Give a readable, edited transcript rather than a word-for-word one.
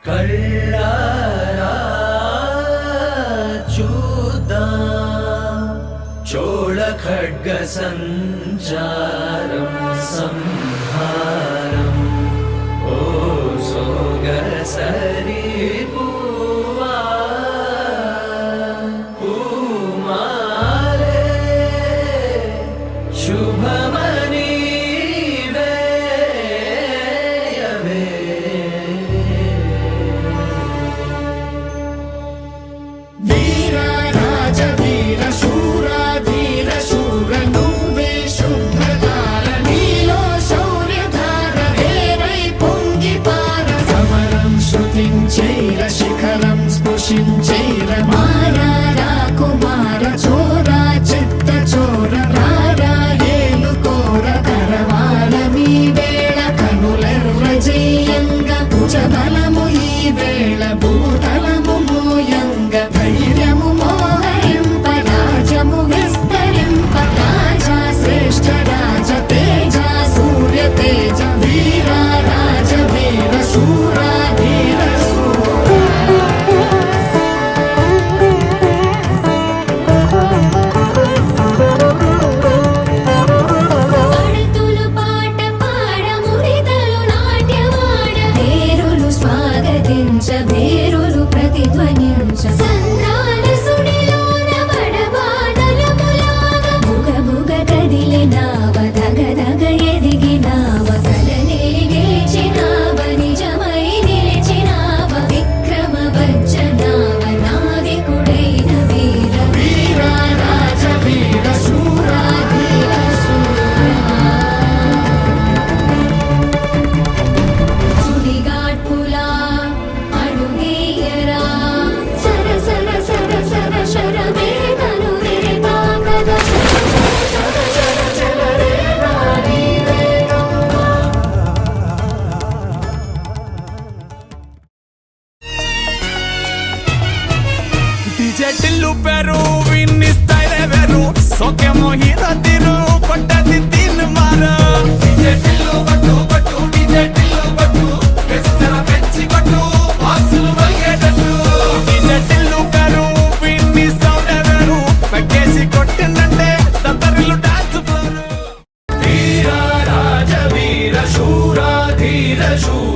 కళ్ళారా చూద్దాం చోళ ఖడ్గ సంచారం సంహారం ఓ సోగసరి పూవా పూమాలే శుభమని వేయవే వీర రాజ వీర శూర ధీర శూర నువ్వే శుభ్రధార నీలో శౌర్యధార రేరై పొంగి పార సమరం శృతించైర శిఖరం స్పృశించైర మారా కుమార చోర చిత్త చోర రారా ఏలుకోర కరవాల మీ వేళ కనులెర్ర జయంగ భుజ బలము ఈ వేళ భూతలము మోయంగ ధైర్యము మోహరింప రాజము విస్తరింప రాజా శ్రేష్ఠ రాజ తేజ సూర్య తేజ వీర రాజ వీర శూర ధీర పడుతులు పాట పాడ మురితలు నాట్యమాడ వేరులు స్వాగతించ వేరులు ప్రతిధ్వనించ సంద్రాల సుడిలోన బడబానలములాగ బుగ బుగ కదిలినావ దగ దగ ఎదిగినావ కలనే గెలిచినావ నిజమై నిలిచినావ విక్రమ వజ్జనావ నావికుడైన వీర వీర రాజ వీర శూర ధీర సుడిగాడ్పులా అడుగేయరా సర సర సర సర శరవేదను విరిపాకద చర చర చర రే రాణి వేగం DJ ಟಿಲ್ಲು ಪೆರು ವಿನ್ನಿ ಸ್ಟೈಲ್ ವೆರು ಸೋಕೆ ಮೋಹಿರ ತಿರು ಪಟ್ಟದಿ ತಿನ್ ಮಾರ DJ ಟಿಲ್ಲು ಬಟ್ಟು ಬಟ್ಟು DJ ಟಿಲ್ಲು ಬಟ್ಟು ಬೆಸ್ತರ ಬೆಚ್ಚಿ ಬಟ್ಟು ಬಾಕ್ಸುಲು ಮಲ್ಗೆಟಟ್ಟು DJ ಟಿಲ್ಲು ಪೆರು ವಿನ್ನಿ ಸೌಂಡ್ ವೆರು ಪಕ್ಕೇಸಿ ಕೊಟ್ಟಿನಂತೆ ತತ್ತರಿಲು ಡ್ಯಾನ್ಸ್ ಫ್ಲೋರ್ వీర రాజ వీర శూర ధీర శూర